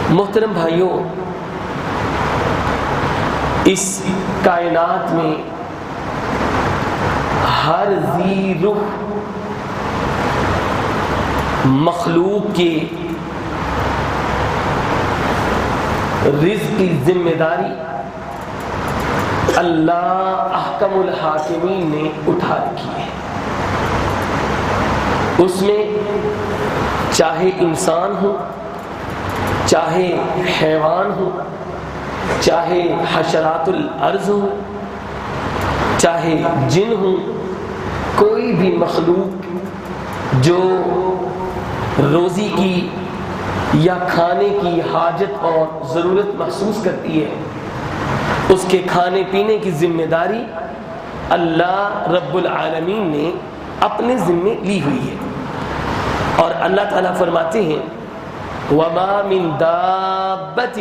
محترم بھائیوں، اس کائنات میں ہر ذی روح مخلوق کے رزق کی ذمہ داری اللہ احکم الحاکمین نے اٹھا رکھی ہے۔ اس میں چاہے انسان ہو، چاہے حیوان ہو، چاہے حشرات الارض ہو، چاہے جن ہو، کوئی بھی مخلوق جو روزی کی یا کھانے کی حاجت اور ضرورت محسوس کرتی ہے، اس کے کھانے پینے کی ذمہ داری اللہ رب العالمین نے اپنے ذمے لی ہوئی ہے۔ اور اللہ تعالیٰ فرماتے ہیں وَمَا مِن دَابَّةٍ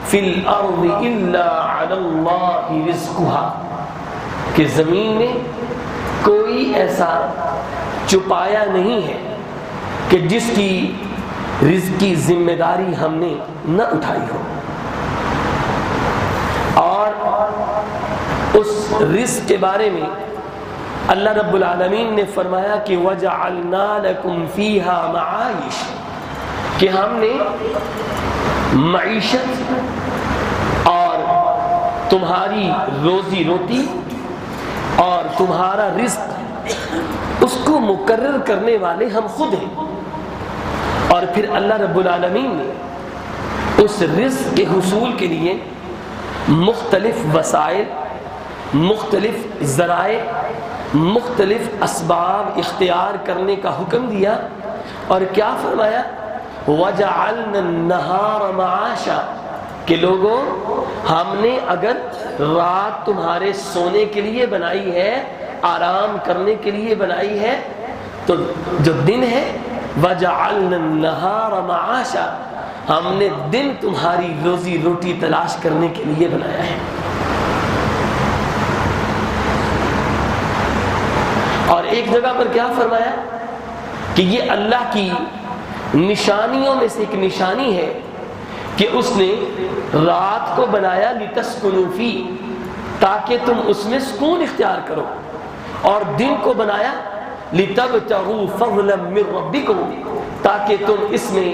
فِي الْأَرْضِ إِلَّا عَلَى اللَّهِ رِزْقُهَا، کہ زمین میں کوئی ایسا چھپایا نہیں ہے کہ جس کی رزق کی ذمہ داری ہم نے نہ اٹھائی ہو۔ اور اس رزق کے بارے میں اللہ رب العالمین نے فرمایا کہ وَجَعَلْنَا لَكُمْ فِيهَا مَعَائِشَ، کہ ہم نے معیشت اور تمہاری روزی روٹی اور تمہارا رزق اس کو مقرر کرنے والے ہم خود ہیں۔ اور پھر اللہ رب العالمین نے اس رزق کے حصول کے لیے مختلف وسائل، مختلف ذرائع، مختلف اسباب اختیار کرنے کا حکم دیا، اور کیا فرمایا وَجَعَلْنَا النَّهَارَ مَعَاشًا، کہ لوگوں ہم نے اگر رات تمہارے سونے کے لیے بنائی ہے، آرام کرنے کے لیے بنائی ہے، تو جو دن ہے وَجَعَلْنَا النَّهَارَ مَعَاشًا، ہم نے دن تمہاری روزی روٹی تلاش کرنے کے لیے بنایا ہے۔ اور ایک جگہ پر کیا فرمایا کہ یہ اللہ کی نشانیوں میں سے ایک نشانی ہے کہ اس نے رات کو بنایا لِتَسْكُنُوا فِيهِ، تاکہ تم اس میں سکون اختیار کرو، اور دن کو بنایا لِتَبْتَغُوا فَضْلًا مِّن رَبِّكُمْ، تاکہ تم اس میں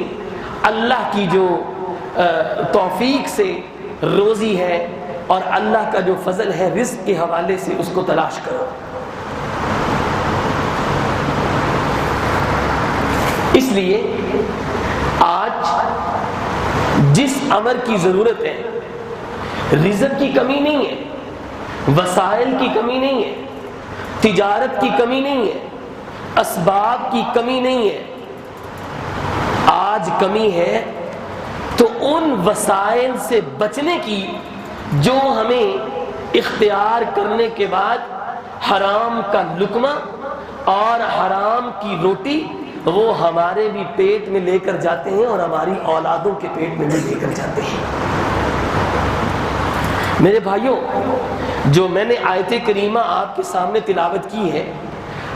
اللہ کی جو توفیق سے روزی ہے اور اللہ کا جو فضل ہے رزق کے حوالے سے اس کو تلاش کرو۔ اس لیے آج جس امر کی ضرورت ہے، رزق کی کمی نہیں ہے، وسائل کی کمی نہیں ہے، تجارت کی کمی نہیں ہے، اسباب کی کمی نہیں ہے، آج کمی ہے تو ان وسائل سے بچنے کی جو ہمیں اختیار کرنے کے بعد حرام کا لقمہ اور حرام کی روٹی وہ ہمارے بھی پیٹ میں لے کر جاتے ہیں اور ہماری اولادوں کے پیٹ میں بھی لے کر جاتے ہیں۔ میرے بھائیوں، جو میں نے آیت کریمہ آپ کے سامنے تلاوت کی ہے،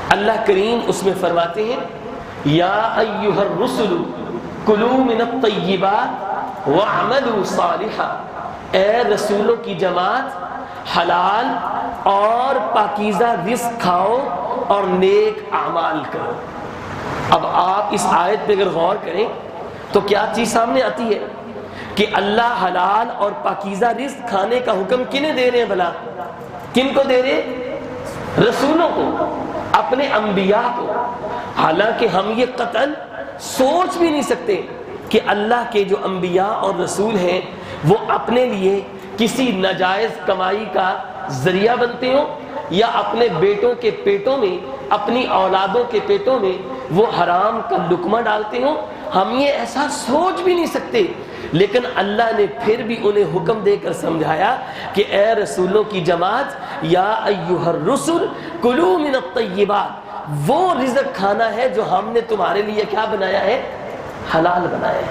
اللہ کریم اس میں فرماتے ہیں یا ایھا الرسل کلوا من الطیبات واعملوا صالحا، اے رسولوں کی جماعت حلال اور پاکیزہ رزق کھاؤ اور نیک اعمال کرو۔ اب آپ اس آیت پہ اگر غور کریں تو کیا چیز سامنے آتی ہے کہ اللہ حلال اور پاکیزہ رزق کھانے کا حکم کنہیں دے رہے ہیں بھلا؟ کن کو دے رہے ہیں؟ رسولوں کو، اپنے انبیاء کو۔ حالانکہ ہم یہ قطعاً سوچ بھی نہیں سکتے کہ اللہ کے جو انبیاء اور رسول ہیں وہ اپنے لیے کسی ناجائز کمائی کا ذریعہ بنتے ہوں، یا اپنے بیٹوں کے پیٹوں میں، اپنی اولادوں کے پیٹوں میں وہ حرام کا لقمہ ڈالتے ہوں۔ ہم یہ ایسا سوچ بھی نہیں سکتے لیکن اللہ نے پھر بھی انہیں حکم دے کر سمجھایا کہ اے رسولوں کی جماعت، یا ایھا الرسل کلوا من الطیبات، وہ رزق کھانا ہے جو ہم نے تمہارے لیے کیا بنایا ہے؟ حلال بنایا ہے۔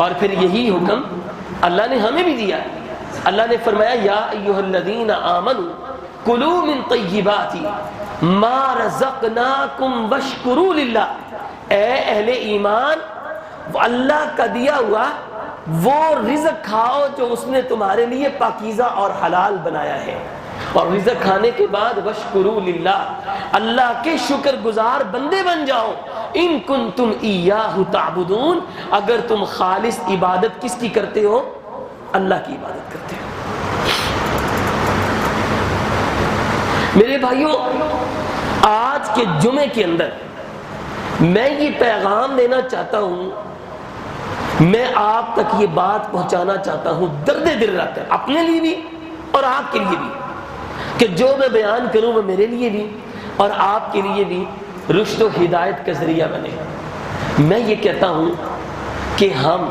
اور پھر یہی حکم اللہ نے ہمیں بھی دیا۔ اللہ نے فرمایا یا ایھا الذین آمنوا کلوا من طیبات ما رزقناکم واشکروا للہ، اے اہل ایمان، اللہ کا دیا ہوا وہ رزق کھاؤ جو اس نے تمہارے لیے پاکیزہ اور حلال بنایا ہے، اور رزق کھانے کے بعد واشکروا للہ، اللہ کے شکر گزار بندے بن جاؤ، ان کنتم ایاہ تعبدون، اگر تم خالص عبادت کس کی کرتے ہو؟ اللہ کی عبادت کرتے ہو۔ میرے بھائیوں، آج کے جمعے کے اندر میں یہ پیغام دینا چاہتا ہوں، میں آپ تک یہ بات پہنچانا چاہتا ہوں درد دل رکھ کر، اپنے لیے بھی اور آپ کے لیے بھی، کہ جو میں بیان کروں وہ میرے لیے بھی اور آپ کے لیے بھی رشد و ہدایت کا ذریعہ بنے۔ میں یہ کہتا ہوں کہ ہم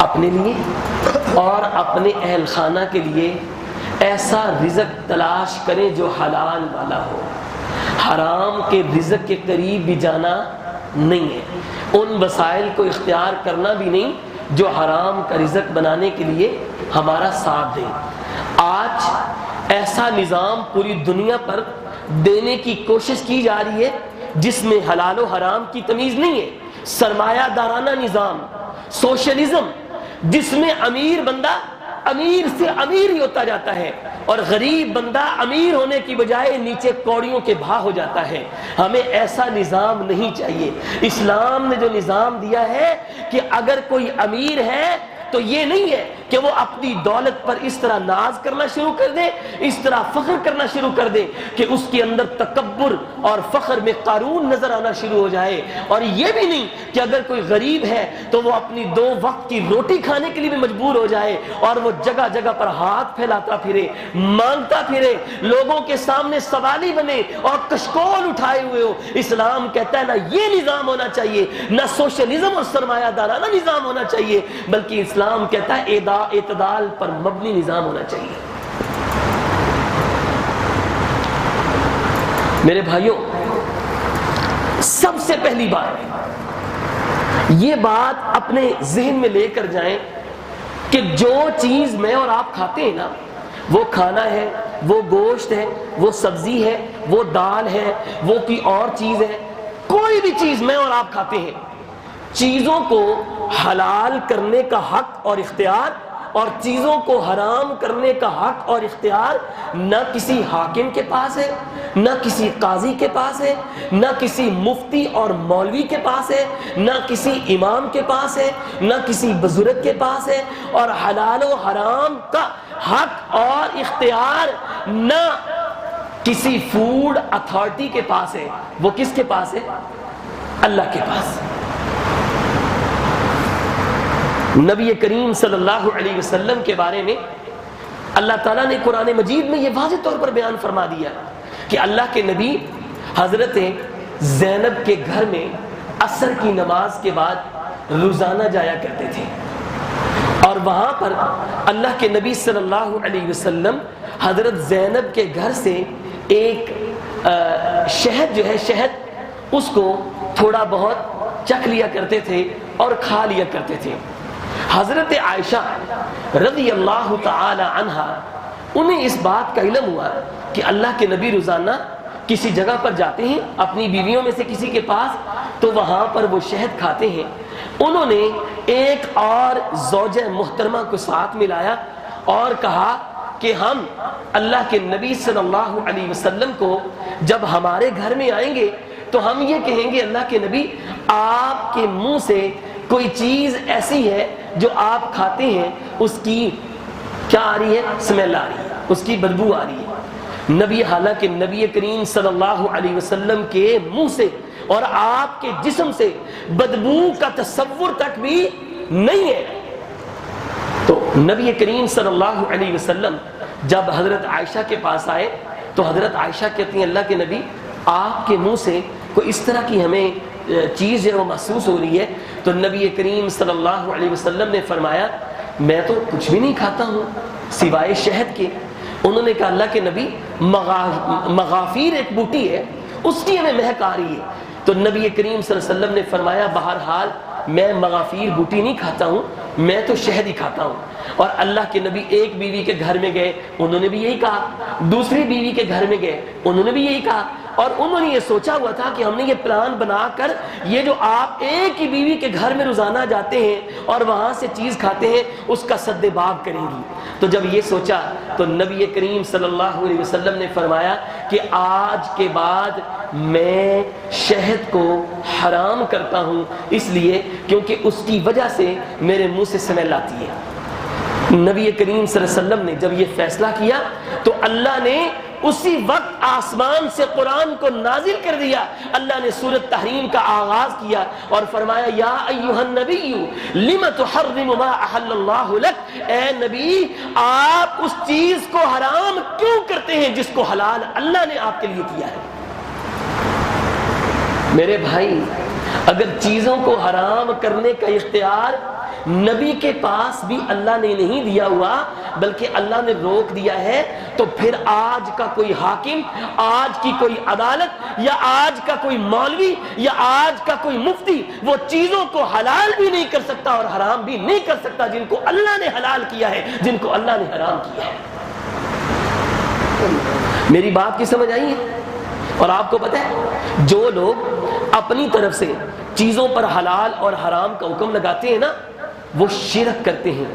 اپنے لیے اور اپنے اہل خانہ کے لیے ایسا رزق تلاش کریں جو حلال والا ہو، حرام کے رزق کے قریب بھی جانا نہیں ہے، ان وسائل کو اختیار کرنا بھی نہیں جو حرام کا رزق بنانے کے لیے ہمارا ساتھ دیں۔ آج ایسا نظام پوری دنیا پر دینے کی کوشش کی جا رہی ہے جس میں حلال و حرام کی تمیز نہیں ہے، سرمایہ دارانہ نظام، سوشلزم، جس میں امیر بندہ امیر سے امیر ہی ہوتا جاتا ہے اور غریب بندہ امیر ہونے کی بجائے نیچے کوڑیوں کے بھا ہو جاتا ہے۔ ہمیں ایسا نظام نہیں چاہیے۔ اسلام نے جو نظام دیا ہے کہ اگر کوئی امیر ہے تو یہ نہیں ہے کہ وہ اپنی دولت پر اس طرح ناز کرنا شروع کر دے، اس طرح فخر کرنا شروع کر دے کہ اس کے اندر تکبر اور فخر میں قارون نظر آنا شروع ہو جائے، اور یہ بھی نہیں کہ اگر کوئی غریب ہے تو وہ اپنی 2 وقت کی روٹی کھانے کے لیے بھی مجبور ہو جائے اور وہ جگہ جگہ پر ہاتھ پھیلاتا پھرے، مانگتا پھرے، لوگوں کے سامنے سوالی بنے اور کشکول اٹھائے ہوئے ہو۔ اسلام کہتا ہے نہ یہ نظام ہونا چاہیے، نہ سوشلزم اور سرمایہ دارانہ نظام ہونا چاہیے، بلکہ اسلام کہتا ہے اعتدال پر مبنی نظام ہونا چاہیے۔ میرے بھائیوں، سب سے پہلی بات یہ بات اپنے ذہن میں لے کر جائیں کہ جو چیز میں اور آپ کھاتے ہیں نا، وہ کھانا ہے، وہ گوشت ہے، وہ سبزی ہے، وہ دال ہے، وہ کوئی اور چیز ہے، کوئی بھی چیز میں اور آپ کھاتے ہیں، چیزوں کو حلال کرنے کا حق اور اختیار اور چیزوں کو حرام کرنے کا حق اور اختیار نہ کسی حاکم کے پاس ہے، نہ کسی قاضی کے پاس ہے، نہ کسی مفتی اور مولوی کے پاس ہے، نہ کسی امام کے پاس ہے، نہ کسی بزرگ کے پاس ہے، اور حلال و حرام کا حق اور اختیار نہ کسی فوڈ اتھارٹی کے پاس ہے۔ وہ کس کے پاس ہے؟ اللہ کے پاس۔ نبی کریم صلی اللہ علیہ وسلم کے بارے میں اللہ تعالیٰ نے قرآن مجید میں یہ واضح طور پر بیان فرما دیا کہ اللہ کے نبی حضرت زینب کے گھر میں عصر کی نماز کے بعد روزانہ جایا کرتے تھے، اور وہاں پر اللہ کے نبی صلی اللہ علیہ وسلم حضرت زینب کے گھر سے ایک شہد جو ہے، شہد، اس کو تھوڑا بہت چکھ لیا کرتے تھے اور کھا لیا کرتے تھے۔ حضرت عائشہ رضی اللہ تعالی عنہا، انہیں اس بات کا علم ہوا کہ اللہ کے نبی روزانہ کسی جگہ پر جاتے ہیں اپنی بیویوں میں سے کسی کے پاس، تو وہاں پر وہ شہد کھاتے ہیں۔ انہوں نے ایک اور زوجہ محترمہ کو ساتھ ملایا اور کہا کہ ہم اللہ کے نبی صلی اللہ علیہ وسلم کو جب ہمارے گھر میں آئیں گے تو ہم یہ کہیں گے اللہ کے نبی، آپ کے منہ سے کوئی چیز ایسی ہے جو آپ کھاتے ہیں، اس کی کیا آ رہی ہے؟ اسمیل آ رہی ہے، اس کی بدبو آ رہی ہے۔ نبی، حالانکہ نبی کریم صلی اللہ علیہ وسلم کے منہ سے اور آپ کے جسم سے بدبو کا تصور تک بھی نہیں ہے۔ تو نبی کریم صلی اللہ علیہ وسلم جب حضرت عائشہ کے پاس آئے تو حضرت عائشہ کہتی ہیں اللہ کے نبی، آپ کے منہ سے کوئی اس طرح کی ہمیں چیز ہے وہ محسوس ہو رہی ہے، تو نبی کریم صلی اللہ علیہ وسلم نے فرمایا میں تو کچھ بھی نہیں کھاتا ہوں سوائے شہد کے۔ انہوں نے کہا اللہ کے نبی مغافیر ایک بوٹی ہے اس کی ہمیں مہک آ رہی ہے۔ تو نبی کریم صلی اللہ علیہ وسلم نے فرمایا بہرحال میں مغافیر بوٹی نہیں کھاتا ہوں، میں تو شہد ہی کھاتا ہوں۔ اور اللہ کے نبی ایک بیوی کے گھر میں گئے، انہوں نے بھی یہی کہا، دوسری بیوی کے گھر میں گئے، انہوں نے بھی یہی کہا، اور انہوں نے یہ سوچا ہوا تھا کہ ہم نے یہ پلان بنا کر یہ جو آپ ایک ہی بیوی کے گھر میں روزانہ جاتے ہیں اور وہاں سے چیز کھاتے ہیں اس کا سد باب کریں گی۔ تو جب یہ سوچا تو نبی کریم صلی اللہ علیہ وسلم نے فرمایا کہ آج کے بعد میں شہد کو حرام کرتا ہوں، اس لیے کیونکہ اس کی وجہ سے میرے منہ سے سمیل آتی ہے۔ نبی کریم صلی اللہ علیہ وسلم نے جب یہ فیصلہ کیا تو اللہ نے اسی وقت آسمان سے قرآن کو نازل کر دیا۔ اللہ نے سورۃ تحریم کا آغاز کیا اور فرمایا یا ایھا النبی لم تحرم ما احل اللہ لک، اے نبی آپ اس چیز کو حرام کیوں کرتے ہیں جس کو حلال اللہ نے آپ کے لیے کیا ہے۔ میرے بھائی اگر چیزوں کو حرام کرنے کا اختیار نبی کے پاس بھی اللہ نے نہیں دیا ہوا بلکہ اللہ نے روک دیا ہے، تو پھر آج کا کوئی حاکم، آج کی کوئی عدالت یا آج کا کوئی مولوی یا آج کا کوئی مفتی وہ چیزوں کو حلال بھی نہیں کر سکتا اور حرام بھی نہیں کر سکتا جن کو اللہ نے حلال کیا ہے، جن کو اللہ نے حرام کیا ہے۔ میری بات کی سمجھ آئی ہے؟ اور آپ کو پتہ ہے جو لوگ اپنی طرف سے چیزوں پر حلال اور حرام کا حکم لگاتے ہیں نا وہ شرک کرتے ہیں۔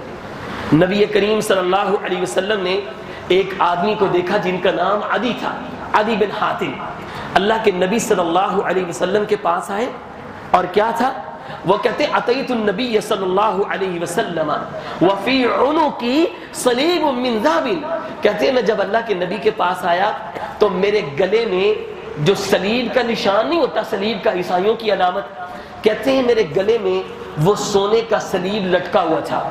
نبی کریم صلی اللہ علیہ وسلم نے ایک آدمی کو دیکھا جن کا نام عدی تھا، عدی بن حاتم۔ اللہ کے نبی صلی اللہ علیہ وسلم کے پاس آئے اور کیا تھا وہ کہتے اتیت النبی صلی اللہ علیہ وسلم وفی عنقی صلیب من ذهب، کہتے ہیں میں جب اللہ کے نبی کے پاس آیا تو میرے گلے میں جو صلیب کا نشان نہیں ہوتا، صلیب کا عیسائیوں کی علامت، کہتے ہیں میرے گلے میں وہ سونے کا صلیب لٹکا ہوا تھا۔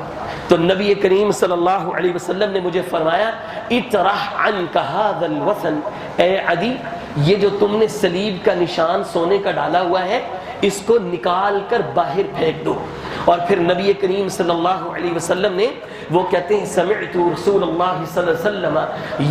تو نبی کریم صلی اللہ علیہ وسلم نے مجھے فرمایا اطرح عنک ھذا الوثن، اے عدی یہ جو تم نے صلیب کا نشان سونے کا ڈالا ہوا ہے اس کو نکال کر باہر پھینک دو۔ اور پھر نبی کریم صلی اللہ علیہ وسلم نے وہ کہتے ہیں سمعت رسول اللہ صلی اللہ علیہ وسلم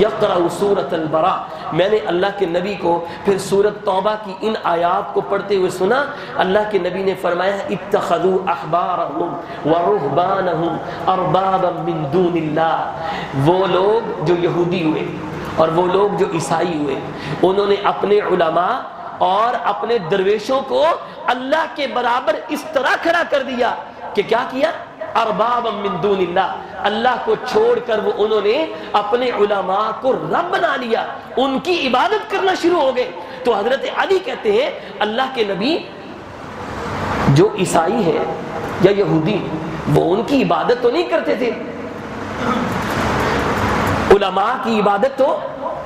یقرأ سورۃ البراء، میں نے اللہ کے نبی کو پھر سورۃ توبہ کی ان آیات کو پڑھتے ہوئے سنا۔ اللہ کے نبی نے فرمایا اتخذوا احبارهم ورهبانهم اربابا من دون اللہ، وہ لوگ جو یہودی ہوئے اور وہ لوگ جو عیسائی ہوئے انہوں نے اپنے علماء اور اپنے درویشوں کو اللہ کے برابر اس طرح کھڑا کر دیا کہ کیا کیا؟ اربابا من دون اللہ، اللہ کو چھوڑ کر وہ انہوں نے اپنے علماء کو رب بنا لیا، ان کی عبادت کرنا شروع ہو گئے۔ تو حضرت علی کہتے ہیں اللہ کے نبی جو عیسائی ہیں یا یہودی وہ ان کی عبادت تو نہیں کرتے تھے، علماء کی عبادت تو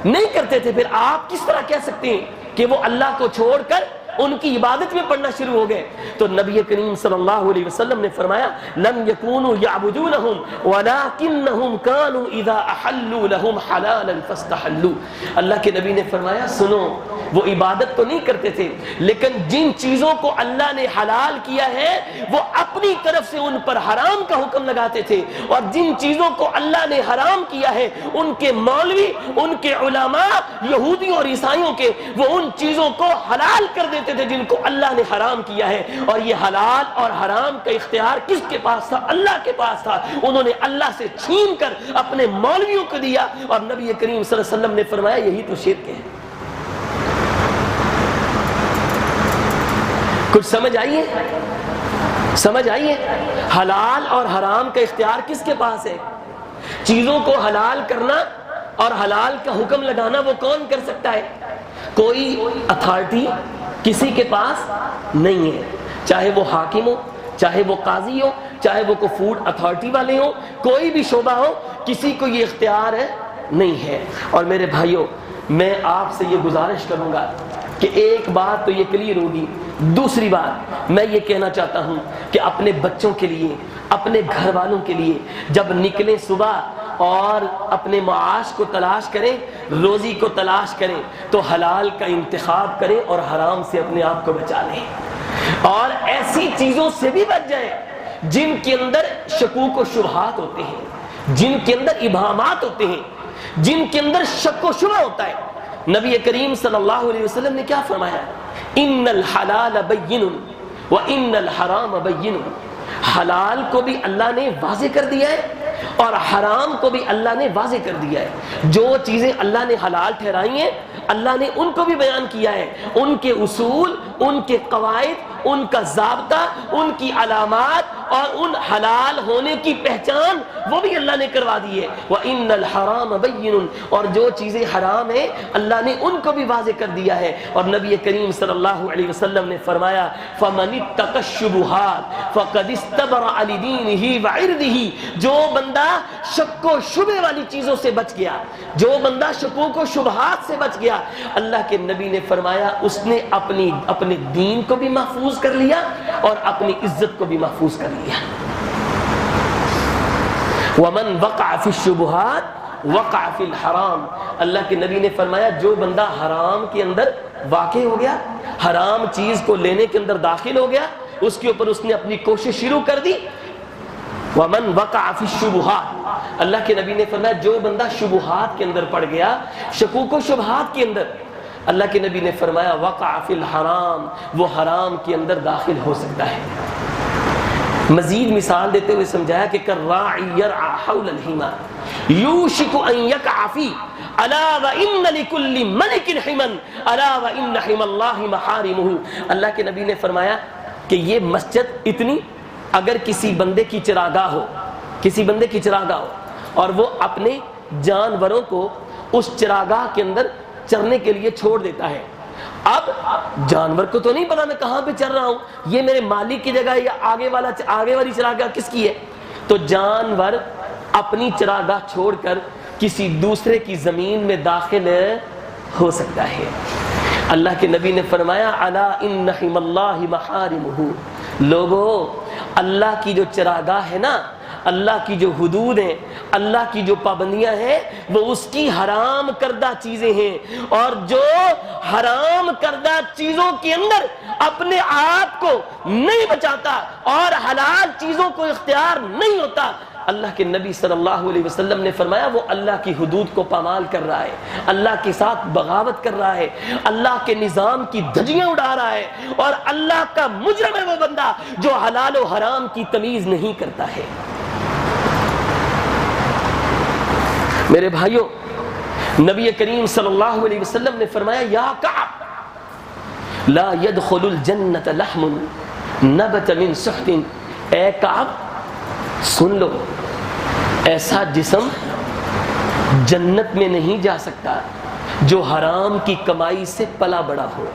نہیں کرتے تھے، پھر آپ کس طرح کہہ سکتے ہیں کہ وہ اللہ کو چھوڑ کر ان کی عبادت میں پڑھنا شروع ہو گئے؟ تو نبی کریم صلی اللہ علیہ وسلم نے فرمایا لم یکونوا یعبدونہم ولکنہم کانوا اذا احلوا لہم حلالا فاستحلوا، اللہ کے نبی نے فرمایا سنو وہ عبادت تو نہیں کرتے تھے لیکن جن چیزوں کو اللہ نے حلال کیا ہے وہ اپنی طرف سے ان پر حرام کا حکم لگاتے تھے، اور جن چیزوں کو اللہ نے حرام کیا ہے ان کے مولوی، ان کے علماء یہودیوں اور عیسائیوں کے وہ ان چیزوں کو حلال کر دیتے تھے جن کو اللہ نے حرام کیا ہے۔ اور یہ حلال اور حرام کا اختیار کس کے پاس تھا؟ اللہ کے پاس تھا، انہوں نے اللہ سے چھین کر اپنے مولویوں کو دیا، اور نبی کریم صلی اللہ علیہ وسلم نے فرمایا یہی تو شرک ہے۔ کچھ سمجھ آئیے؟ سمجھ آئیے حلال اور حرام کا اختیار کس کے پاس ہے؟ چیزوں کو حلال کرنا اور حلال کا حکم لگانا وہ کون کر سکتا ہے؟ کوئی اتھارٹی کسی کے پاس نہیں ہے، چاہے وہ حاکم ہو، چاہے وہ قاضی ہو، چاہے وہ کوئی فوڈ اتھارٹی والے ہوں، کوئی بھی شعبہ ہو، کسی کو یہ اختیار ہے نہیں ہے۔ اور میرے بھائیوں میں آپ سے یہ گزارش کروں گا کہ ایک بات تو یہ کلیئر ہوگی، دوسری بات میں یہ کہنا چاہتا ہوں کہ اپنے بچوں کے لیے، اپنے گھر والوں کے لیے جب نکلیں صبح اور اپنے معاش کو تلاش کریں، روزی کو تلاش کریں تو حلال کا انتخاب کریں اور حرام سے اپنے آپ کو بچا لیں۔ اور ایسی چیزوں سے بھی بچ جائیں جن کے اندر شکوک و شبہات ہوتے ہیں، جن کے اندر ابہامات ہوتے ہیں، جن کے اندر شک و شبہ ہوتا ہے۔ نبی کریم صلی اللہ علیہ وسلم نے کیا فرمایا؟ ان الحلال بین وان الحرام بین، حلال کو بھی اللہ نے واضح کر دیا ہے اور حرام کو بھی اللہ نے واضح کر دیا ہے۔ جو چیزیں اللہ نے حلال ٹھہرائی ہیں اللہ نے ان کو بھی بیان کیا ہے، ان کے اصول، ان کے قواعد، ان کا ضابطہ، ان کی علامات اور ان حلال ہونے کی پہچان وہ بھی اللہ نے کروا دی ہے۔ وَإِنَّ الْحَرَامَ بَيِّنٌ، اور جو چیزیں حرام ہیں اللہ نے ان کو بھی واضح کر دیا ہے۔ اور نبی کریم صلی اللہ علیہ وسلم نے فرمایا فَمَنِ اتَّقَ الشُّبُهَاتِ فَقَدِ اسْتَبْرَأَ لِدِينِهِ وَعِرْضِهِ، جو بندہ شک و شبے والی چیزوں سے بچ گیا، جو بندہ شکوک و شبہات سے بچ گیا، اللہ کے نبی نے فرمایا اس نے اپنے دین کو بھی محفوظ کر لیا اور اپنی عزت کو بھی محفوظ کر لیا۔ وَمَنْ وَقَعَ فِي الشُّبُهَاتِ وَقَعَ فِي الْحَرَامِ، اللہ کے نبی نے فرمایا جو بندہ حرام کے اندر واقع ہو گیا، حرام چیز کو لینے کے اندر داخل ہو گیا، اس کے اوپر اس نے اپنی کوشش شروع کر دی۔ وَمَنْ وَقَعَ فِي الشُّبُهَاتِ، اللہ کے نبی نے فرمایا جو بندہ شبہات کے اندر پڑ گیا، شکوک و شبہات کے اندر، اللہ کے نبی نے فرمایا وَقَعَ فِي الْحَرَامِ، وہ حرام کے اندر داخل ہو سکتا ہے۔ مزید مثال دیتے ہوئے سمجھایا کہ کالراعی یرعی حول الحمى یوشک ان یقع فیہ الا وان لکل ملک حما الا وان حمی اللہ محارمہ۔ اللہ کے نبی نے فرمایا کہ یہ مسجد اتنی، اگر کسی بندے کی چراگاہ ہو، کسی بندے کی چراگاہ ہو اور وہ اپنے جانوروں کو اس چراگاہ کے اندر چرنے کے لیے چھوڑ دیتا ہے، اب جانور کو تو نہیں پتا میں کہاں پہ چر رہا ہوں، یہ میرے مالک کی جگہ یا آگے والی چراگاہ کس کی ہے، تو جانور اپنی چراگاہ چھوڑ کر کسی دوسرے کی زمین میں داخل ہو سکتا ہے۔ اللہ کے نبی نے فرمایا الا ان حمی اللہ محارمہ، لوگو اللہ کی جو چراگاہ ہے نا، اللہ کی جو حدود ہیں، اللہ کی جو پابندیاں ہیں، وہ اس کی حرام کردہ چیزیں ہیں، اور جو حرام کردہ چیزوں کے اندر اپنے آپ کو نہیں بچاتا اور حلال چیزوں کو اختیار نہیں ہوتا، اللہ کے نبی صلی اللہ علیہ وسلم نے فرمایا وہ اللہ کی حدود کو پامال کر رہا ہے، اللہ کے ساتھ بغاوت کر رہا ہے، اللہ کے نظام کی دھجیاں اڑا رہا ہے، اور اللہ کا مجرم ہے وہ بندہ جو حلال و حرام کی تمیز نہیں کرتا ہے۔ میرے بھائیوں، نبی کریم صلی اللہ علیہ وسلم نے فرمایا یا کعب لا يدخل الجنت لحم نبت من سحت، اے کعب سن لو، ایسا جسم جنت میں نہیں جا سکتا جو حرام کی کمائی سے پلا بڑا ہو،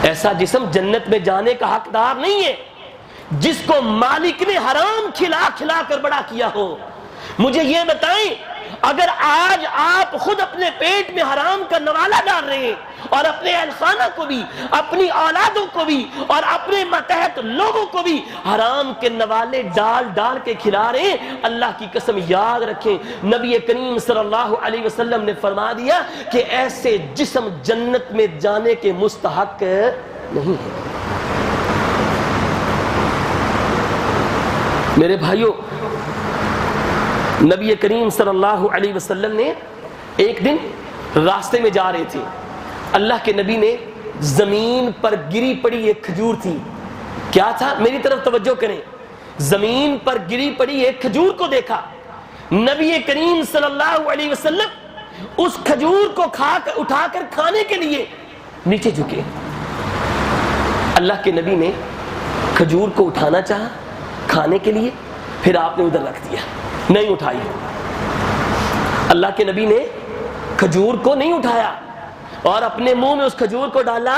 ایسا جسم جنت میں جانے کا حقدار نہیں ہے جس کو مالک نے حرام کھلا کھلا کر بڑا کیا ہو۔ مجھے یہ بتائیں، اگر آج آپ خود اپنے پیٹ میں حرام کا نوالا ڈال رہے ہیں اور اپنے اہل خانہ کو بھی، اپنی اولادوں کو بھی اور اپنے ماتحت لوگوں کو بھی حرام کے نوالے ڈال ڈال کے کھلا رہے ہیں، اللہ کی قسم یاد رکھیں نبی کریم صلی اللہ علیہ وسلم نے فرما دیا کہ ایسے جسم جنت میں جانے کے مستحق نہیں ہے۔ میرے بھائیوں، نبی کریم صلی اللہ علیہ وسلم نے ایک دن راستے میں جا رہے تھے، اللہ کے نبی نے زمین پر گری پڑی ایک کھجور تھی، کیا تھا میری طرف توجہ کریں، زمین پر گری پڑی ایک کھجور کو دیکھا، نبی کریم صلی اللہ علیہ وسلم اس کھجور کو اٹھا کر کھانے کے لیے نیچے جھکے، اللہ کے نبی نے کھجور کو اٹھانا چاہا کھانے کے لیے، پھر آپ نے ادھر رکھ دیا، نہیں اٹھائی، اللہ کے نبی نے کھجور کو نہیں اٹھایا اور اپنے منہ میں اس کھجور کو ڈالا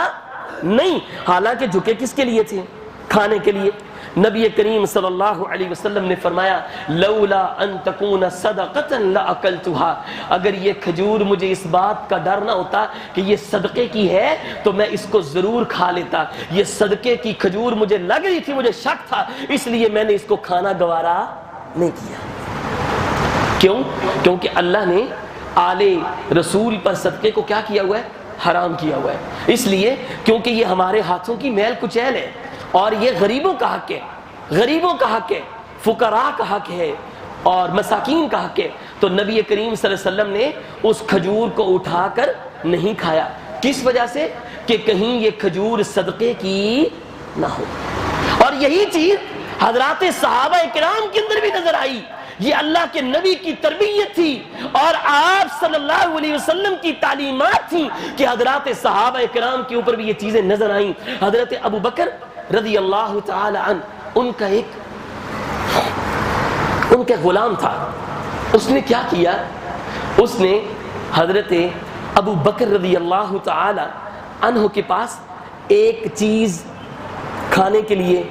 نہیں، حالانکہ جھکے کس کے لیے تھے؟ کھانے کے لیے۔ نبی کریم صلی اللہ علیہ وسلم نے فرمایا لولا ان تکون صدقۃ لاکلتها، اگر یہ کھجور مجھے اس بات کا ڈر نہ ہوتا کہ یہ صدقے کی ہے تو میں اس کو ضرور کھا لیتا، یہ صدقے کی کھجور مجھے لگ رہی تھی، مجھے شک تھا، اس لیے میں نے اس کو کھانا گوارا نہیں کیا۔ کیوں؟ کیونکہ اللہ نے آل رسول پر صدقے کو کیا کیا ہوا ہے؟ حرام کیا ہوا ہے، اس لیے کیونکہ یہ ہمارے ہاتھوں کی میل کچیل ہے، اور یہ غریبوں کا حق ہے، غریبوں کا حق ہے، فقراء کا حق ہے اور مساکین کا حق ہے۔ تو نبی کریم صلی اللہ علیہ وسلم نے اس کھجور کو اٹھا کر نہیں کھایا، کس وجہ سے؟ کہ کہیں یہ کھجور صدقے کی نہ ہو۔ اور یہی چیز حضرات صحابہ کرام کے اندر بھی نظر آئی، یہ اللہ کے نبی کی تربیت تھی اور آپ صلی اللہ علیہ وسلم کی تعلیمات تھیں کہ حضرات صحابہ کرام کے اوپر بھی یہ چیزیں نظر آئیں۔ حضرت ابو بکر رضی اللہ تعالی عنہ، ان کا ایک غلام تھا، اس نے کیا کیا؟ اس نے حضرت ابو بکر رضی اللہ تعالی عنہ کے پاس ایک چیز کھانے کے لیے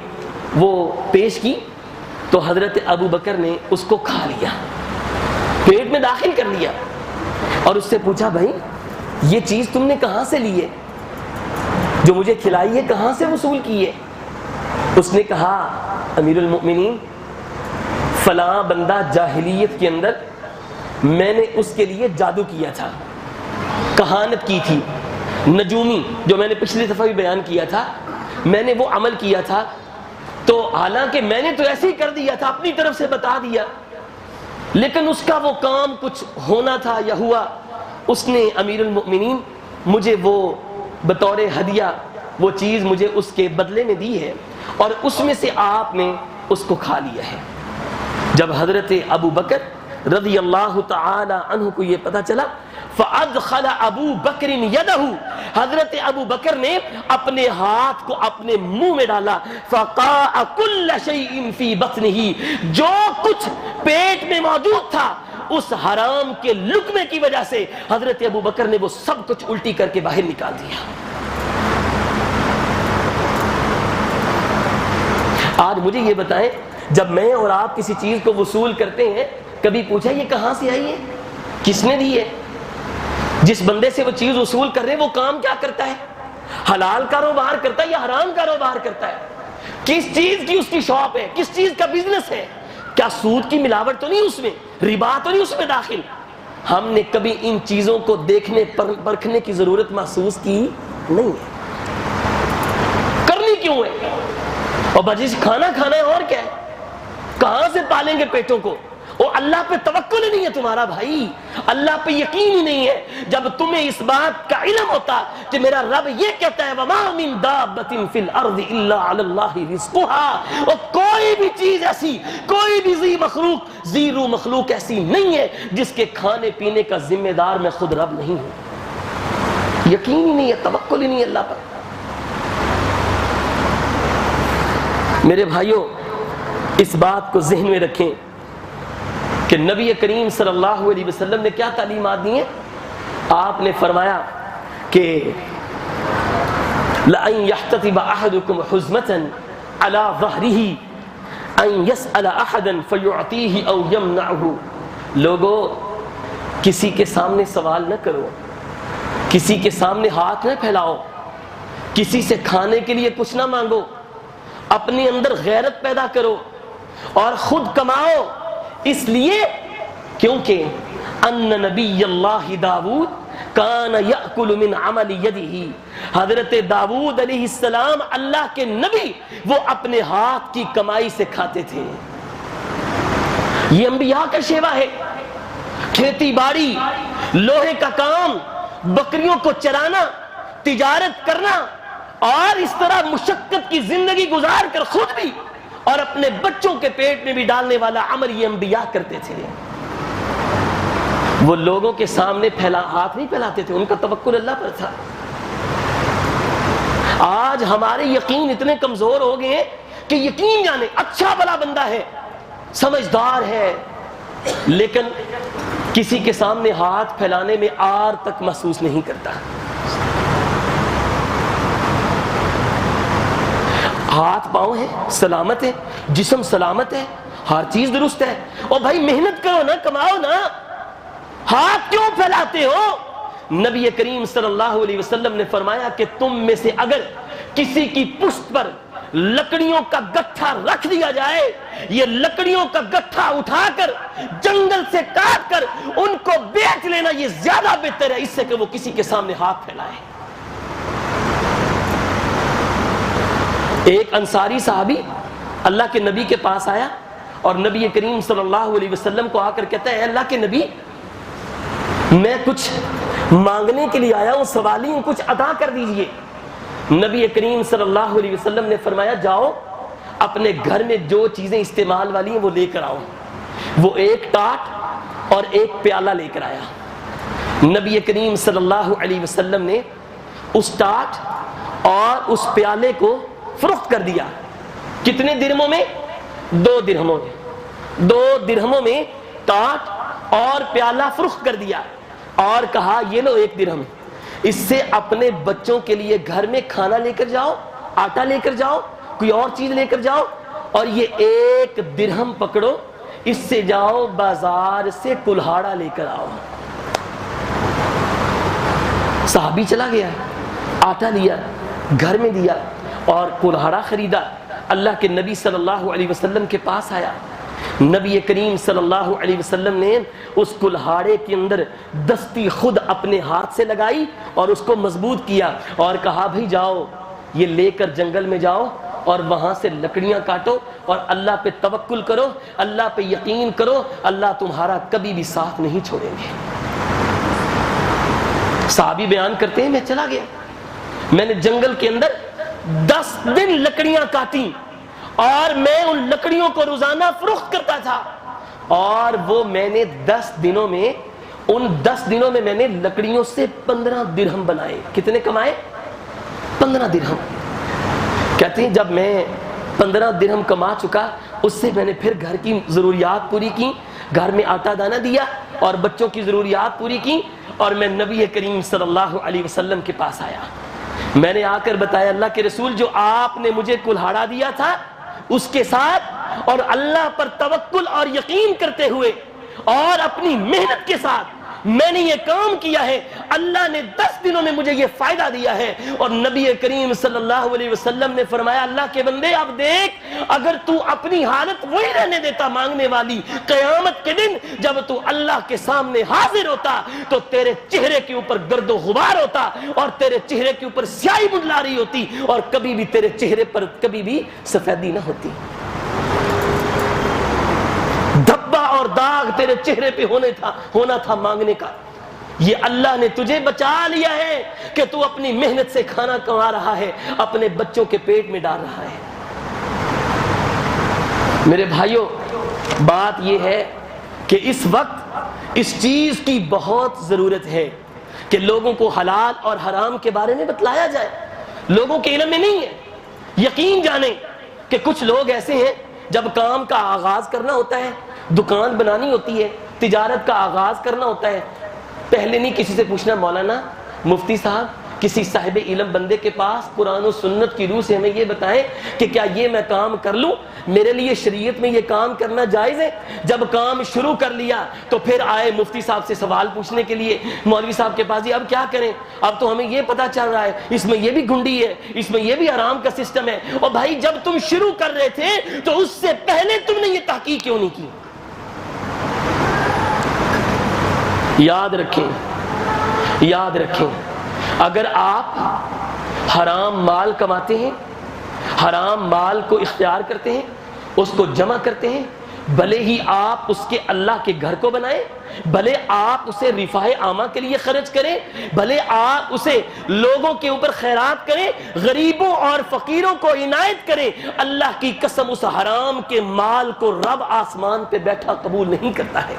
وہ پیش کی، تو حضرت ابو بکر نے اس کو کھا لیا، پیٹ میں داخل کر لیا، اور اس سے پوچھا بھائی یہ چیز تم نے کہاں سے لی ہے، جو مجھے کھلائی ہے کہاں سے وصول کی ہے؟ اس نے کہا امیر المؤمنین فلاں بندہ جاہلیت کے اندر میں نے اس کے لیے جادو کیا تھا، کہانت کی تھی، نجومی، جو میں نے پچھلی دفعہ بھی بیان کیا تھا، میں نے وہ عمل کیا تھا، تو حالانکہ میں نے تو ایسے ہی کر دیا تھا، اپنی طرف سے بتا دیا، لیکن اس کا وہ کام کچھ ہونا تھا یا ہوا، اس نے امیر المؤمنین مجھے وہ بطور ہدیہ وہ چیز مجھے اس کے بدلے میں دی ہے، اور اس میں سے آپ نے اس کو کھا لیا ہے۔ جب حضرت ابو بکر رضی اللہ تعالی عنہ کو یہ پتا چلا، فَأَدْخَلَ أَبُو بَكْرٍ يَدَهُ، حضرت ابو بکر نے اپنے ہاتھ کو اپنے منہ میں ڈالا، فَقَاءَ كُلَّ شَيْءٍ فِي بَطْنِهِ، جو کچھ پیٹ میں موجود تھا اس حرام کے لقمے کی وجہ سے حضرت ابو بکر نے وہ سب کچھ الٹی کر کے باہر نکال دیا۔ آج مجھے یہ بتائیں، جب میں اور آپ کسی چیز کو وصول کرتے ہیں، کبھی پوچھا یہ کہاں سے آئی ہے، کس نے دی ہے؟ جس بندے سے وہ چیز وصول کر رہے ہیں وہ کام کیا کرتا ہے؟ حلال کاروبار کرتا ہے یا حرام کاروبار کرتا ہے؟ کس چیز کی اس کی شاپ ہے، کس چیز کا بزنس ہے؟ کیا سود کی ملاوٹ تو نہیں اس میں، ربا تو نہیں اس میں داخل؟ ہم نے کبھی ان چیزوں کو دیکھنے پرکھنے کی ضرورت محسوس کی نہیں ہے، کرنی کیوں ہے؟ اور بجے سے کھانا کھانا ہے، اور کیا ہے؟ کہاں سے پالیں گے پیٹوں کو؟ اور اللہ پہ توکل ہی نہیں ہے تمہارا بھائی، اللہ پہ یقین ہی نہیں ہے۔ جب تمہیں اس بات کا علم ہوتا کہ میرا رب یہ کہتا ہے وَمَا مِن دَابَّةٍ فِي الْأَرْضِ إِلَّا عَلَى اللَّهِ رِزْقُهَا، اور کوئی بھی چیز ایسی، کوئی بھی زیرو مخلوق ایسی نہیں ہے جس کے کھانے پینے کا ذمہ دار میں خود رب نہیں ہوں۔ یقین ہی نہیں ہے، توکل ہی نہیں ہے اللہ پر۔ میرے بھائیوں، اس بات کو ذہن میں رکھیں کہ نبی کریم صلی اللہ علیہ وسلم نے کیا تعلیمات دی ہیں؟ آپ نے فرمایا کہ لَأَن يَحْتَطِبَ أَحَدُكُمْ حُزْمَةً عَلَى ظَهْرِهِ أَن يَسْأَلَ أَحَدًا فَيُعْطِيهِ أَوْ يَمْنَعُهُ، لوگوں کسی کے سامنے سوال نہ کرو، کسی کے سامنے ہاتھ نہ پھیلاؤ، کسی سے کھانے کے لیے کچھ نہ مانگو، اپنے اندر غیرت پیدا کرو اور خود کماؤ، اس لیے کیونکہ ان نبی اللہ داود کان یأکل من عمل یدہ، حضرت داود علیہ السلام اللہ کے نبی وہ اپنے ہاتھ کی کمائی سے کھاتے تھے۔ یہ انبیاء کا شیوا ہے، کھیتی باڑی، لوہے کا کام، بکریوں کو چرانا، تجارت کرنا، اور اس طرح مشقت کی زندگی گزار کر خود بھی اور اپنے بچوں کے پیٹ میں بھی ڈالنے والا عمل یہ انبیاء کرتے تھے۔ وہ لوگوں کے سامنے ہاتھ نہیں پھیلاتے تھے، ان کا توکل اللہ پر تھا۔ آج ہمارے یقین اتنے کمزور ہو گئے ہیں کہ یقین جانے اچھا بھلا بندہ ہے، سمجھدار ہے، لیکن کسی کے سامنے ہاتھ پھیلانے میں آر تک محسوس نہیں کرتا۔ ہاتھ پاؤں ہے، سلامت ہے، جسم سلامت ہے، ہر چیز درست ہے، اور بھائی محنت کرو نا، کماؤ نا، ہاتھ کیوں پھیلاتے ہو؟ نبی کریم صلی اللہ علیہ وسلم نے فرمایا کہ تم میں سے اگر کسی کی پشت پر لکڑیوں کا گٹھا رکھ دیا جائے، یہ لکڑیوں کا گٹھا اٹھا کر جنگل سے کاٹ کر ان کو بیچ لینا یہ زیادہ بہتر ہے اس سے کہ وہ کسی کے سامنے ہاتھ پھیلائے۔ ایک انصاری صحابی اللہ کے نبی کے پاس آیا اور نبی کریم صلی اللہ علیہ وسلم کو آ کر کہتا ہے، اے اللہ کے نبی، میں کچھ مانگنے کے لیے آیا ہوں، سوالی ہوں، کچھ عطا کر دیجئے۔ نبی کریم صلی اللہ علیہ وسلم نے فرمایا، جاؤ اپنے گھر میں جو چیزیں استعمال والی ہیں وہ لے کر آؤ۔ وہ ایک ٹاٹ اور ایک پیالہ لے کر آیا۔ نبی کریم صلی اللہ علیہ وسلم نے اس ٹاٹ اور اس پیالے کو فروخت کر دیا۔ کتنے درہموں میں؟ 2 درہموں میں۔ 2 درہموں میں ٹاٹ اور پیالہ فروخت کر دیا اور کہا، یہ لو 1 درہم، اس سے اپنے بچوں کے لیے گھر میں کھانا لے کر جاؤ، آٹا لے کر جاؤ، کوئی اور چیز لے کر جاؤ، اور یہ 1 درہم پکڑو، اس سے جاؤ بازار سے کلہاڑا لے کر آؤ۔ صحابی چلا گیا، آٹا لیا، گھر میں دیا اور کلہاڑا خریدا۔ اللہ کے نبی صلی اللہ علیہ وسلم کے پاس آیا۔ نبی کریم صلی اللہ علیہ وسلم نے اس کلہاڑے کے اندر دستی خود اپنے ہاتھ سے لگائی اور اس کو مضبوط کیا اور کہا، بھئی جاؤ یہ لے کر جنگل میں جاؤ اور وہاں سے لکڑیاں کاٹو اور اللہ پہ توکل کرو، اللہ پہ یقین کرو، اللہ تمہارا کبھی بھی ساتھ نہیں چھوڑیں گے۔ صحابی بیان کرتے ہیں، میں چلا گیا، میں نے جنگل کے اندر 10 دن لکڑیاں کاٹی اور میں ان لکڑیوں کو روزانہ فروخت کرتا تھا، اور وہ میں نے 10 دنوں میں میں نے لکڑیوں سے 15 درہم بنائے۔ کتنے کمائے؟ 15 درہم۔ کہتے ہیں جب میں 15 درہم کما چکا، اس سے میں نے پھر گھر کی ضروریات پوری کی، گھر میں آٹا دانا دیا اور بچوں کی ضروریات پوری کی، اور میں نبی کریم صلی اللہ علیہ وسلم کے پاس آیا۔ میں نے آ کر بتایا، اللہ کے رسول، جو آپ نے مجھے کلہاڑا دیا تھا اس کے ساتھ اور اللہ پر توکل اور یقین کرتے ہوئے اور اپنی محنت کے ساتھ میں نے یہ کام کیا ہے، اللہ نے 10 دنوں میں مجھے یہ فائدہ دیا ہے۔ اور نبی کریم صلی اللہ علیہ وسلم نے فرمایا، اللہ کے بندے اب دیکھ، اگر تو اپنی حالت وہی رہنے دیتا مانگنے والی، قیامت کے دن جب تو اللہ کے سامنے حاضر ہوتا تو تیرے چہرے کے اوپر گرد و غبار ہوتا اور تیرے چہرے کے اوپر سیاہی منڈلا رہی ہوتی اور کبھی بھی تیرے چہرے پر کبھی بھی سفیدی نہ ہوتی، دھبا اور داغ تیرے چہرے پہ ہونا تھا مانگنے کا۔ یہ اللہ نے تجھے بچا لیا ہے کہ تو اپنی محنت سے کھانا کما رہا ہے، اپنے بچوں کے پیٹ میں ڈال رہا ہے۔ میرے بھائیوں، بات یہ ہے کہ اس وقت اس چیز کی بہت ضرورت ہے کہ لوگوں کو حلال اور حرام کے بارے میں بتلایا جائے۔ لوگوں کے علم میں نہیں ہے۔ یقین جانیں کہ کچھ لوگ ایسے ہیں، جب کام کا آغاز کرنا ہوتا ہے، دکان بنانی ہوتی ہے، تجارت کا آغاز کرنا ہوتا ہے، پہلے نہیں کسی سے پوچھنا، مولانا، مفتی صاحب، کسی صاحب علم بندے کے پاس قرآن و سنت کی روح سے ہمیں یہ بتائیں کہ کیا یہ میں کام کر لوں، میرے لیے شریعت میں یہ کام کرنا جائز ہے؟ جب کام شروع کر لیا تو پھر آئے مفتی صاحب سے سوال پوچھنے کے لیے، مولوی صاحب کے پاس، جی اب کیا کریں، اب تو ہمیں یہ پتا چل رہا ہے اس میں یہ بھی گھنڈی ہے، اس میں یہ بھی حرام کا سسٹم ہے۔ اور بھائی جب تم شروع کر رہے تھے تو اس سے پہلے تم نے یہ تحقیق کیوں نہیں کی؟ یاد رکھیں، اگر آپ حرام مال کماتے ہیں، حرام مال کو اختیار کرتے ہیں، اس کو جمع کرتے ہیں، بھلے ہی آپ اس کے اللہ کے گھر کو بنائیں، بھلے آپ اسے رفاہ عامہ کے لیے خرچ کریں، بھلے آپ اسے لوگوں کے اوپر خیرات کریں، غریبوں اور فقیروں کو عنایت کریں، اللہ کی قسم اس حرام کے مال کو رب آسمان پہ بیٹھا قبول نہیں کرتا ہے۔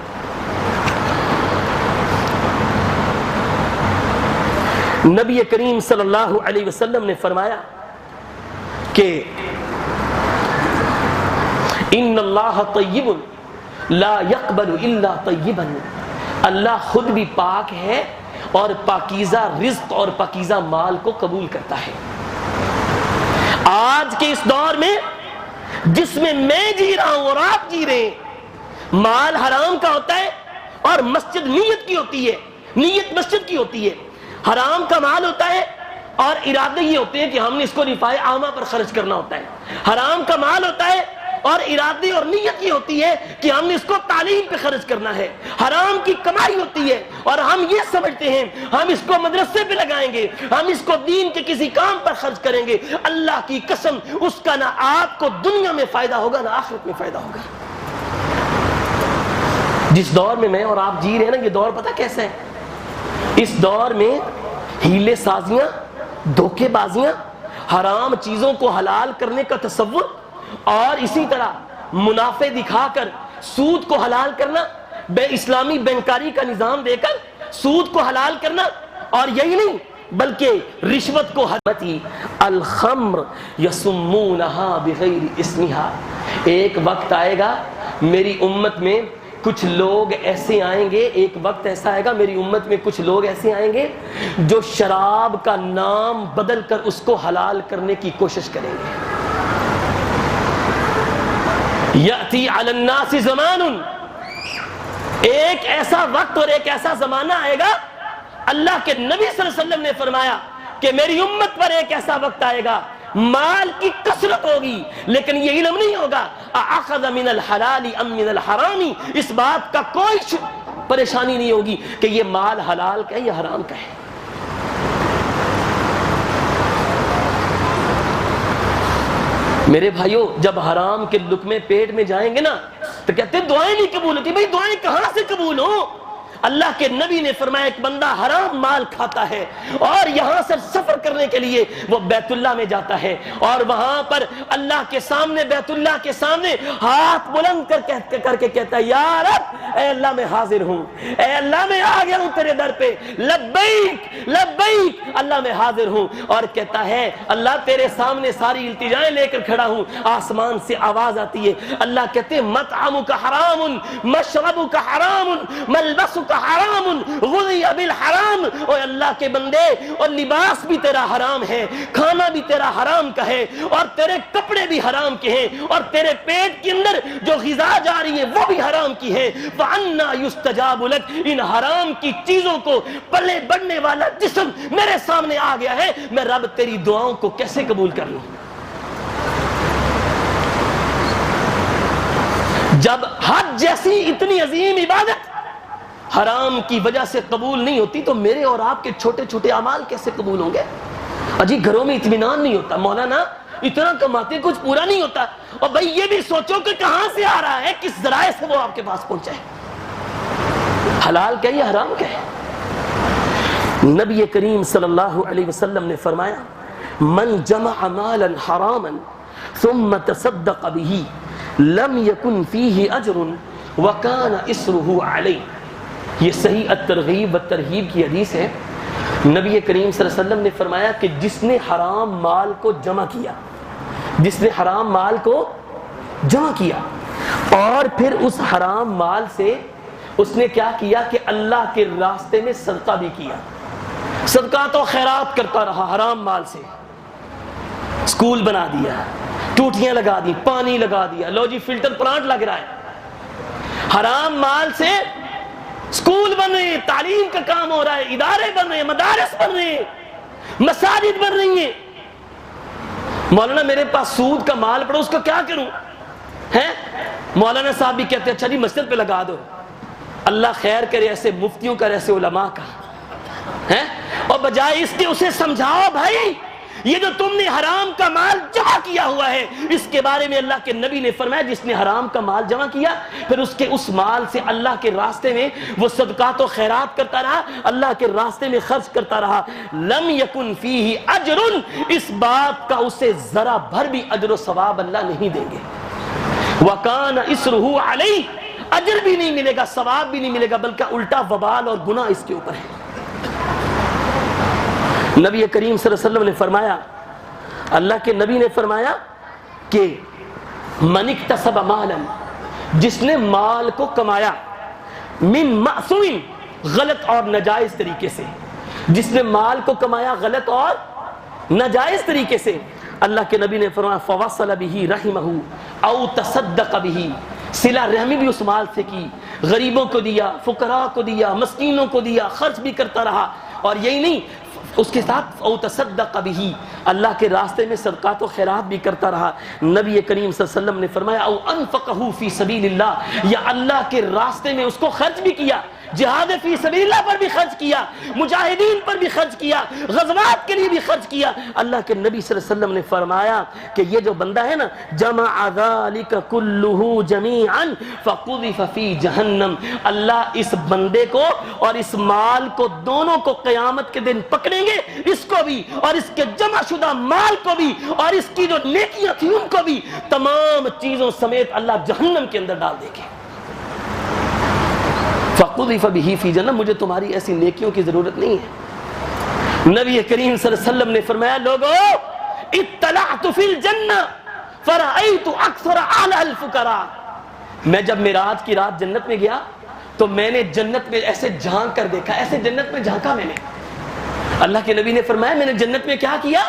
نبی کریم صلی اللہ علیہ وسلم نے فرمایا کہ ان اللہ طیب لا يقبل الا طیبا، اللہ خود بھی پاک ہے اور پاکیزہ رزق اور پاکیزہ مال کو قبول کرتا ہے۔ آج کے اس دور میں جس میں جی رہا ہوں اور آپ جی رہے ہیں، مال حرام کا ہوتا ہے اور مسجد نیت کی ہوتی ہے، نیت مسجد کی ہوتی ہے۔ حرام کا مال ہوتا ہے اور ارادے یہ ہوتے ہیں کہ ہم نے اس کو رفاہ عامہ پر خرچ کرنا ہوتا ہے۔ حرام کا مال ہوتا ہے اور ارادے اور نیت یہ ہوتی ہے کہ ہم نے اس کو تعلیم پہ خرچ کرنا ہے، حرام کی کمائی ہوتی ہے اور ہم یہ سمجھتے ہیں ہم اس کو مدرسے پہ لگائیں گے، ہم اس کو دین کے کسی کام پر خرچ کریں گے، اللہ کی قسم اس کا نہ آپ کو دنیا میں فائدہ ہوگا نہ آخرت میں فائدہ ہوگا۔ جس دور میں اور آپ جی رہے ہیں نا، یہ دور پتہ کیسا ہے؟ اس دور میں ہیلے سازیاں، دھوکے بازیاں، حرام چیزوں کو حلال کرنے کا تصور، اور اسی طرح منافع دکھا کر سود کو حلال کرنا، بے اسلامی بینکاری کا نظام دے کر سود کو حلال کرنا، اور یہی نہیں بلکہ رشوت کو حرمتی الخمر یسمونہا بغیر اسمہا۔ ایک وقت آئے گا میری امت میں کچھ لوگ ایسے آئیں گے، ایک وقت ایسا آئے گا میری امت میں کچھ لوگ ایسے آئیں گے جو شراب کا نام بدل کر اس کو حلال کرنے کی کوشش کریں گے۔ یأتی علی الناس زمان، ایک ایسا وقت اور ایک ایسا زمانہ آئے گا، اللہ کے نبی صلی اللہ علیہ وسلم نے فرمایا کہ میری امت پر ایک ایسا وقت آئے گا مال کی کثرت ہوگی لیکن یہ علم نہیں ہوگا اخذ من الحلال ام من الحرام، اس بات کا کوئی پریشانی نہیں ہوگی کہ یہ مال حلال کا ہے یا حرام کا ہے۔ میرے بھائیوں، جب حرام کے لقمے پیٹ میں جائیں گے نا تو کہتے ہیں دعائیں نہیں قبول ہوتی۔ بھائی دعائیں کہاں سے قبول ہوں؟ اللہ کے نبی نے فرمایا ایک بندہ حرام مال کھاتا ہے اور یہاں سے سفر کرنے کے لیے وہ بیت اللہ میں جاتا ہے اور وہاں پر اللہ کے سامنے، بیت اللہ کے سامنے ہاتھ بلند کر کے کہتا ہے یا رب، اے اللہ میں حاضر ہوں، اے اللہ میں آ گیا ہوں تیرے در پہ، لبیک لبیک، اللہ میں حاضر ہوں، اور کہتا ہے اللہ تیرے سامنے ساری التجائیں لے کر کھڑا ہوں۔ آسمان سے آواز آتی ہے، اللہ کہتے ہیں مطعمک حرام، مشربک حرام، ملبسک حرام، غذی بالحرام، اور اللہ کے بندے اور لباس بھی تیرا حرام ہے، کھانا بھی تیرا حرام کا ہے، اور تیرے کپڑے بھی حرام کے ہیں، اور تیرے پیٹ کے اندر جو غذا جا رہی ہے وہ بھی حرام کی ہے۔ وَأَنَّا يُسْتَجَابُ لَكَ، ان حرام کی چیزوں کو پلے بڑھنے والا جسم میرے سامنے آ گیا ہے، میں رب تیری دعاؤں کو کیسے قبول کر لوں؟ جب حج جیسی اتنی عظیم عبادت حرام کی وجہ سے قبول نہیں ہوتی تو میرے اور آپ کے چھوٹے چھوٹے اعمال کیسے قبول ہوں گے؟ اجی گھروں میں اطمینان نہیں ہوتا، مولانا اتنا کماتے کچھ پورا نہیں ہوتا، اور بھائی یہ بھی سوچو کہ کہاں سے آ رہا ہے، کس ذرائع سے وہ آپ کے پاس پہنچا ہے، حلال کیا ہے حرام کیا ہے؟ نبی کریم صلی اللہ علیہ وسلم نے فرمایا من جمع مالا حراما ثم تصدق به لم يكن فيه اجر وكان اسره عليه۔ یہ صحیح الترغیب والترہیب کی حدیث ہے۔ نبی کریم صلی اللہ علیہ وسلم نے فرمایا کہ جس نے حرام مال کو جمع کیا، جس نے حرام مال کو جمع کیا اور پھر اس حرام مال سے اس نے کیا کیا کہ اللہ کے راستے میں صدقہ بھی کیا، صدقات و خیرات کرتا رہا، حرام مال سے سکول بنا دیا، ٹوٹیاں لگا دی، پانی لگا دیا، لو جی فلٹر پلانٹ لگ رہا ہے، حرام مال سے سکول بن رہے ہیں، تعلیم کا کام ہو رہا ہے، ادارے بن رہے ہیں، مدارس بن رہے ہیں، مساجد بن رہی ہیں۔ مولانا میرے پاس سود کا مال پڑا، اس کو کیا کروں؟ ہیں مولانا صاحب بھی کہتے ہیں اچھا جی مسجد پہ لگا دو، اللہ خیر کرے ایسے مفتیوں کا، ایسے علماء کا، ہیں، اور بجائے اس کے اسے سمجھاؤ بھائی یہ جو تم نے حرام کا مال جمع کیا ہوا ہے، اس کے بارے میں اللہ کے نبی نے فرمایا جس نے حرام کا مال جمع کیا پھر اس مال سے اللہ کے راستے میں وہ صدقات و خیرات کرتا رہا، اللہ کے راستے میں خرچ کرتا رہا، لم یکن فیہ اجر، اس بات کا اسے ذرا بھر بھی اجر و ثواب اللہ نہیں دیں گے، وکان اسرہ علیہ، اجر بھی نہیں ملے گا، ثواب بھی نہیں ملے گا، بلکہ الٹا وبال اور گناہ اس کے اوپر ہے۔ نبی کریم صلی اللہ علیہ وسلم نے فرمایا، اللہ کے نبی نے فرمایا کہ من اکتسب مالا، جس نے مال کو کمایا، من معصوم، غلط اور ناجائز طریقے سے، جس نے مال کو کمایا غلط اور ناجائز طریقے سے، اللہ کے نبی نے فرمایا فوصل به رحمه او تصدق به، صلہ رحمی بھی اس مال سے کی، غریبوں کو دیا، فقراء کو دیا، مسکینوں کو دیا، خرچ بھی کرتا رہا، اور یہی نہیں اس کے ساتھ او تصدق به، اللہ کے راستے میں صدقات و خیرات بھی کرتا رہا۔ نبی کریم صلی اللہ علیہ وسلم نے فرمایا او انفقہ فی سبیل اللہ، یا اللہ کے راستے میں اس کو خرچ بھی کیا، جہاد فی سبیل اللہ پر بھی خرچ کیا، مجاہدین پر بھی خرچ کیا، غزوات کے لیے بھی خرچ کیا۔ اللہ کے نبی صلی اللہ علیہ وسلم نے فرمایا کہ یہ جو بندہ ہے نا، جمع ذلک کلہ جمیعا فقذف فی جہنم، اللہ اس بندے کو اور اس مال کو دونوں کو قیامت کے دن پکڑیں گے، اس کو بھی اور اس کے جمع شدہ مال کو بھی اور اس کی جو نیکیاں تھیں ان کو بھی، تمام چیزوں سمیت اللہ جہنم کے اندر ڈال دیں گے۔ فَقُذِفَ بِهِ فِي جَنَّةٍ، مجھے تمہاری ایسی نیکیوں کی ضرورت نہیں ہے۔ نبی کریم صلی اللہ علیہ وسلم نے فرمایا لوگو اطلعت فی الجنہ فرأیت اکثر اعلی الفقراء، میں جب معراج کی رات جنت میں گیا تو میں نے جنت میں ایسے جھانک کر دیکھا، ایسے جنت میں جھانکا میں نے۔ اللہ کے نبی نے فرمایا میں نے جنت میں کیا کیا؟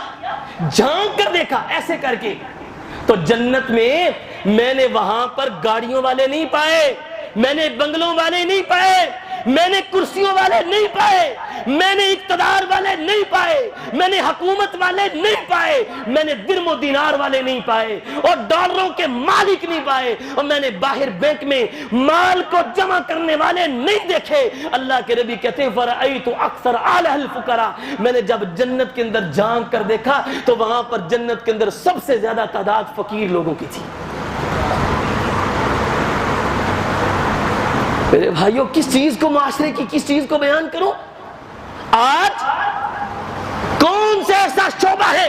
جھانک کر دیکھا ایسے کر کے، تو جنت میں نے وہاں پر گاڑیوں والے نہیں پائے، میں نے بنگلوں والے نہیں پائے، میں نے کرسیوں والے نہیں پائے، میں نے اقتدار والے نہیں پائے، میں نے حکومت والے نہیں پائے، میں نے درم و دینار والے نہیں پائے اور ڈالروں کے مالک نہیں پائے، اور میں نے باہر بینک میں مال کو جمع کرنے والے نہیں دیکھے۔ اللہ کے نبی کہتے ہیں فرأیت اکثر اعلی الفقراء، میں نے جب جنت کے اندر جھانک کر دیکھا تو وہاں پر جنت کے اندر سب سے زیادہ تعداد فقیر لوگوں کی تھی۔ میرے بھائیوں، کس چیز کو معاشرے کی کس چیز کو بیان کروں؟ آج کون سے ایسا شعبہ ہے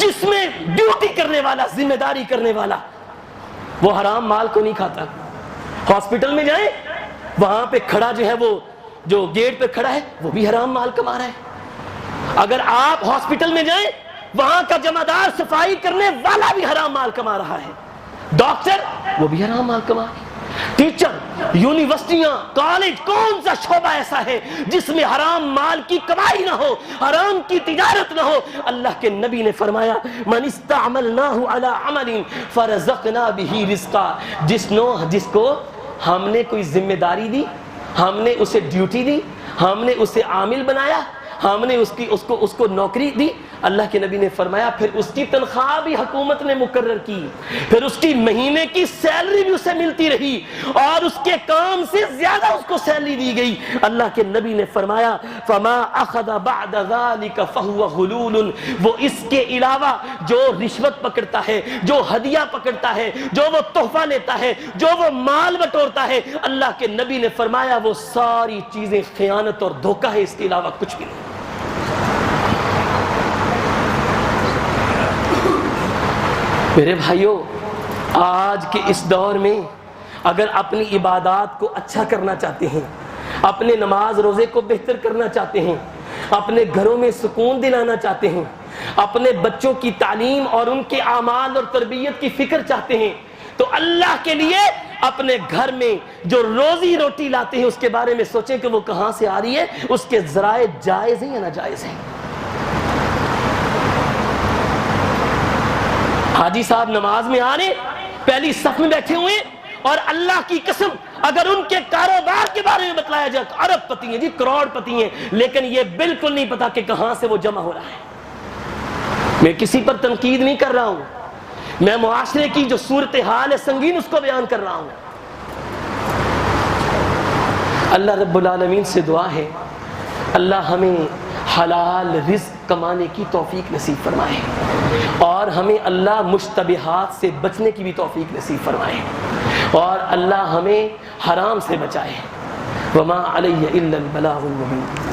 جس میں ڈیوٹی کرنے والا، ذمہ داری کرنے والا وہ حرام مال کو نہیں کھاتا؟ ہاسپٹل میں جائیں، وہاں پہ کھڑا جو ہے وہ جو گیٹ پہ کھڑا ہے وہ بھی حرام مال کما رہا ہے۔ اگر آپ ہاسپٹل میں جائیں، وہاں کا جمع دار صفائی کرنے والا بھی حرام مال کما رہا ہے، ڈاکٹر وہ بھی حرام مال کما رہا ہے، ٹیچر، یونیورسٹیاں، کالج، کون سا شعبہ ایسا ہے جس میں حرام مال کی کمائی نہ ہو، حرام کی تجارت نہ ہو؟ اللہ کے نبی نے فرمایا من استعملناہ علی عمل فرزقنا بہ رزقا، جس کو ہم نے کوئی ذمہ داری دی، ہم نے اسے ڈیوٹی دی، ہم نے اسے عامل بنایا، ہم نے اس کو نوکری دی، اللہ کے نبی نے فرمایا پھر اس کی تنخواہ بھی حکومت نے مقرر کی، پھر اس کی مہینے کی سیلری بھی اسے ملتی رہی اور اس کے کام سے زیادہ اس کو سیلری دی گئی۔ اللہ کے نبی نے فرمایا فما اخذ بعد ذلك فهو غلول، وہ اس کے علاوہ جو رشوت پکڑتا ہے، جو ہدیہ پکڑتا ہے، جو وہ تحفہ لیتا ہے، جو وہ مال بٹورتا ہے، اللہ کے نبی نے فرمایا وہ ساری چیزیں خیانت اور دھوکہ ہے، اس کے علاوہ کچھ بھی نہیں۔ میرے بھائیوں، آج کے اس دور میں اگر اپنی عبادات کو اچھا کرنا چاہتے ہیں، اپنے نماز روزے کو بہتر کرنا چاہتے ہیں، اپنے گھروں میں سکون دلانا چاہتے ہیں، اپنے بچوں کی تعلیم اور ان کے اعمال اور تربیت کی فکر چاہتے ہیں، تو اللہ کے لیے اپنے گھر میں جو روزی روٹی لاتے ہیں اس کے بارے میں سوچیں کہ وہ کہاں سے آ رہی ہے، اس کے ذرائع جائز ہیں یا ناجائز ہیں۔ حاجی صاحب نماز میں آ رہے، پہلی صف میں بیٹھے ہوئے، اور اللہ کی قسم اگر ان کے کاروبار کے بارے میں بتلایا جائے تو ارب پتی ہیں جی، کروڑ پتی ہیں، لیکن یہ بالکل نہیں پتا کہ کہاں سے وہ جمع ہو رہا ہے۔ میں کسی پر تنقید نہیں کر رہا ہوں، میں معاشرے کی جو صورتحال ہے سنگین اس کو بیان کر رہا ہوں۔ اللہ رب العالمین سے دعا ہے اللہ ہمیں حلال رزق کمانے کی توفیق نصیب فرمائے، اور ہمیں اللہ مشتبہات سے بچنے کی بھی توفیق نصیب فرمائے، اور اللہ ہمیں حرام سے بچائے۔ وما علیہ الا البلاغ المبین۔